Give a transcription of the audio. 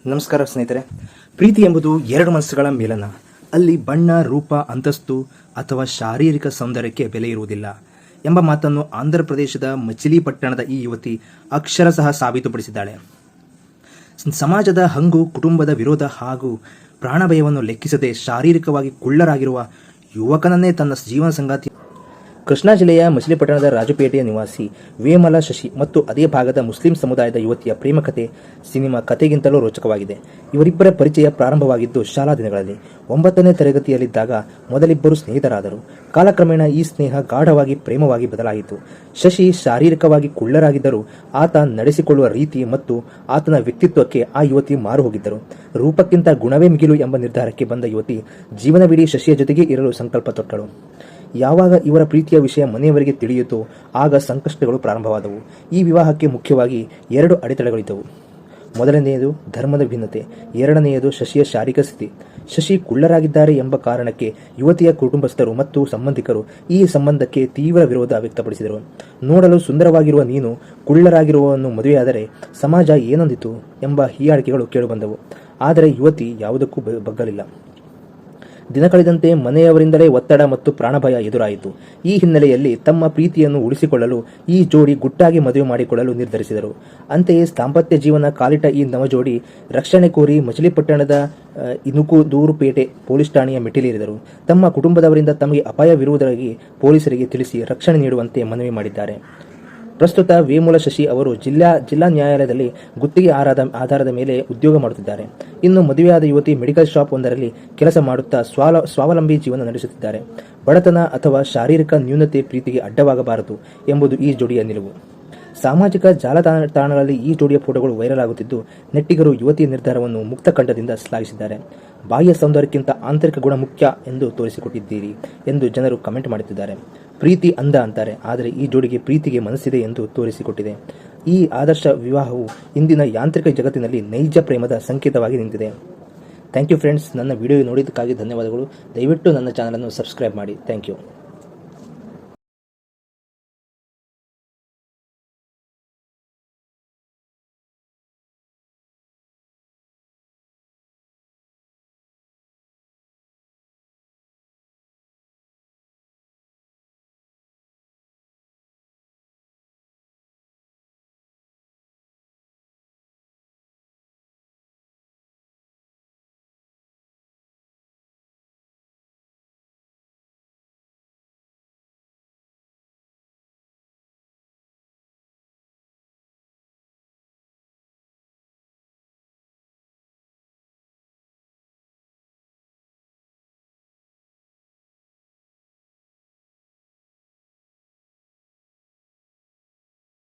ನಮಸ್ಕಾರ ಸ್ನೇಹಿತರೆ. ಪ್ರೀತಿ ಎಂಬುದು ಎರಡು ಮನಸ್ಸುಗಳ ಮೇಲನ. ಅಲ್ಲಿ ಬಣ್ಣ, ರೂಪ, ಅಂತಸ್ತು ಅಥವಾ ಶಾರೀರಿಕ ಸೌಂದರ್ಯಕ್ಕೆ ಬೆಲೆ ಇರುವುದಿಲ್ಲ ಎಂಬ ಮಾತನ್ನು ಆಂಧ್ರ ಪ್ರದೇಶದ ಮಚಿಲಿಪಟ್ಟಣದ ಈ ಯುವತಿ ಅಕ್ಷರಶಃ ಸಾಬೀತುಪಡಿಸಿದ್ದಾಳೆ. ಸಮಾಜದ ಹಂಗು, ಕುಟುಂಬದ ವಿರೋಧ ಹಾಗೂ ಪ್ರಾಣಭಯವನ್ನು ಲೆಕ್ಕಿಸದೆ ಶಾರೀರಿಕವಾಗಿ ಕುಳ್ಳರಾಗಿರುವ ಯುವಕನನ್ನೇ ತನ್ನ ಜೀವನ ಸಂಗಾತಿ. ಕೃಷ್ಣಾ ಜಿಲ್ಲೆಯ ಮಚಿಲಿಪಟ್ಟಣದ ರಾಜಪೇಟೆಯ ನಿವಾಸಿ ವೇಮಲ ಶಶಿ ಮತ್ತು ಅದೇ ಭಾಗದ ಮುಸ್ಲಿಂ ಸಮುದಾಯದ ಯುವತಿಯ ಪ್ರೇಮ ಕಥೆ ಸಿನಿಮಾ ಕಥೆಗಿಂತಲೂ ರೋಚಕವಾಗಿದೆ. ಇವರಿಬ್ಬರ ಪರಿಚಯ ಪ್ರಾರಂಭವಾಗಿದ್ದು ಶಾಲಾ ದಿನಗಳಲ್ಲಿ. 9ನೇ ತರಗತಿಯಲ್ಲಿದ್ದಾಗ ಮೊದಲಿಬ್ಬರು ಸ್ನೇಹಿತರಾದರು. ಕಾಲಕ್ರಮೇಣ ಈ ಸ್ನೇಹ ಗಾಢವಾಗಿ ಪ್ರೇಮವಾಗಿ ಬದಲಾಯಿತು. ಶಶಿ ಶಾರೀರಿಕವಾಗಿ ಕುಳ್ಳರಾಗಿದ್ದರೂ ಆತ ನಡೆಸಿಕೊಳ್ಳುವ ರೀತಿ ಮತ್ತು ಆತನ ವ್ಯಕ್ತಿತ್ವಕ್ಕೆ ಆ ಯುವತಿ ಮಾರು ಹೋಗಿದ್ದರು. ರೂಪಕ್ಕಿಂತ ಗುಣವೇ ಮಿಗಿಲು ಎಂಬ ನಿರ್ಧಾರಕ್ಕೆ ಬಂದ ಯುವತಿ ಜೀವನವಿಡೀ ಶಶಿಯ ಜೊತೆಗೆ ಇರಲು ಸಂಕಲ್ಪ ತೊಟ್ಟಳು. ಯಾವಾಗ ಇವರ ಪ್ರೀತಿಯ ವಿಷಯ ಮನೆಯವರಿಗೆ ತಿಳಿಯಿತೋ ಆಗ ಸಂಕಷ್ಟಗಳು ಪ್ರಾರಂಭವಾದವು. ಈ ವಿವಾಹಕ್ಕೆ ಮುಖ್ಯವಾಗಿ 2 ಅಡೆತಡೆಗಳಿದ್ದವು. ಮೊದಲನೆಯದು ಧರ್ಮದ ಭಿನ್ನತೆ, ಎರಡನೆಯದು ಶಶಿಯ ಶಾರೀರಿಕ ಸ್ಥಿತಿ. ಶಶಿ ಕುಳ್ಳರಾಗಿದ್ದಾರೆ ಎಂಬ ಕಾರಣಕ್ಕೆ ಯುವತಿಯ ಕುಟುಂಬಸ್ಥರು ಮತ್ತು ಸಂಬಂಧಿಕರು ಈ ಸಂಬಂಧಕ್ಕೆ ತೀವ್ರ ವಿರೋಧ ವ್ಯಕ್ತಪಡಿಸಿದರು. ನೋಡಲು ಸುಂದರವಾಗಿರುವ ನೀನು ಕುಳ್ಳರಾಗಿರುವವನ್ನು ಮದುವೆಯಾದರೆ ಸಮಾಜ ಏನೊಂದಿತು ಎಂಬ ಹೀಯಾಳಿಕೆಗಳು ಕೇಳಿಬಂದವು. ಆದರೆ ಯುವತಿ ಯಾವುದಕ್ಕೂ ಬಗ್ಗಲಿಲ್ಲ. ದಿನ ಕಳೆದಂತೆ ಮನೆಯವರಿಂದಲೇ ಒತ್ತಡ ಮತ್ತು ಪ್ರಾಣಭಯ ಎದುರಾಯಿತು. ಈ ಹಿನ್ನೆಲೆಯಲ್ಲಿ ತಮ್ಮ ಪ್ರೀತಿಯನ್ನು ಉಳಿಸಿಕೊಳ್ಳಲು ಈ ಜೋಡಿ ಗುಟ್ಟಾಗಿ ಮದುವೆ ಮಾಡಿಕೊಳ್ಳಲು ನಿರ್ಧರಿಸಿದರು. ಅಂತೆಯೇ ದಾಂಪತ್ಯ ಜೀವನ ಕಾಲಿಟ್ಟ ಈ ನವಜೋಡಿ ರಕ್ಷಣೆ ಕೋರಿ ಮಚಿಲಿಪಟ್ಟಣದ ಇನುಕುದೂರುಪೇಟೆ ಪೊಲೀಸ್ ಠಾಣೆಯ ಮೆಟ್ಟಿಲೇರಿದರು. ತಮ್ಮ ಕುಟುಂಬದವರಿಂದ ತಮಗೆ ಅಪಾಯವಿರುವುದಾಗಿ ಪೊಲೀಸರಿಗೆ ತಿಳಿಸಿ ರಕ್ಷಣೆ ನೀಡುವಂತೆ ಮನವಿ ಮಾಡಿದ್ದಾರೆ. ಪ್ರಸ್ತುತ ವೇಮುಲ ಶಶಿ ಅವರು ಜಿಲ್ಲಾ ನ್ಯಾಯಾಲಯದಲ್ಲಿ ಗುತ್ತಿಗೆ ಆಧಾರದ ಮೇಲೆ ಉದ್ಯೋಗ ಮಾಡುತ್ತಿದ್ದಾರೆ. ಇನ್ನು ಮದುವೆಯಾದ ಯುವತಿ ಮೆಡಿಕಲ್ ಶಾಪ್ ಒಂದರಲ್ಲಿ ಕೆಲಸ ಮಾಡುತ್ತಾ ಸ್ವಾವಲಂಬಿ ಜೀವನ ನಡೆಸುತ್ತಿದ್ದಾರೆ. ಬಡತನ ಅಥವಾ ಶಾರೀರಿಕ ನ್ಯೂನತೆ ಪ್ರೀತಿಗೆ ಅಡ್ಡವಾಗಬಾರದು ಎಂಬುದು ಈ ಜೋಡಿಯ ನಿಲುವು. ಸಾಮಾಜಿಕ ಜಾಲತಾಣಗಳಲ್ಲಿ ಈ ಜೋಡಿಯ ಫೋಟೋಗಳು ವೈರಲ್ ಆಗುತ್ತಿದ್ದು, ನೆಟ್ಟಿಗರು ಯುವತಿಯ ನಿರ್ಧಾರವನ್ನು ಮುಕ್ತ ಕಂಠದಿಂದ ಶ್ಲಾಘಿಸಿದ್ದಾರೆ. ಬಾಹ್ಯ ಸೌಂದರ್ಯಕ್ಕಿಂತ ಆಂತರಿಕ ಗುಣ ಮುಖ್ಯ ಎಂದು ತೋರಿಸಿಕೊಟ್ಟಿದ್ದೀರಿ ಎಂದು ಜನರು ಕಮೆಂಟ್ ಮಾಡುತ್ತಿದ್ದಾರೆ. ಪ್ರೀತಿ ಅಂದ ಅಂತಾರೆ, ಆದರೆ ಈ ಜೋಡಿಗೆ ಪ್ರೀತಿಗೆ ಮನಸ್ಸಿದೆ ಎಂದು ತೋರಿಸಿಕೊಟ್ಟಿದೆ. ಈ ಆದರ್ಶ ವಿವಾಹವು ಇಂದಿನ ಯಾಂತ್ರಿಕ ಜಗತ್ತಿನಲ್ಲಿ ನೈಜ ಪ್ರೇಮದ ಸಂಕೇತವಾಗಿ ನಿಂತಿದೆ. Thank you friends. ನನ್ನ ವಿಡಿಯೋ ನೋಡಿದ್ದಕ್ಕಾಗಿ ಧನ್ಯವಾದಗಳು. ದಯವಿಟ್ಟು ನನ್ನ ಚಾನಲನ್ನು ಸಬ್ಸ್ಕ್ರೈಬ್ ಮಾಡಿ. Thank you.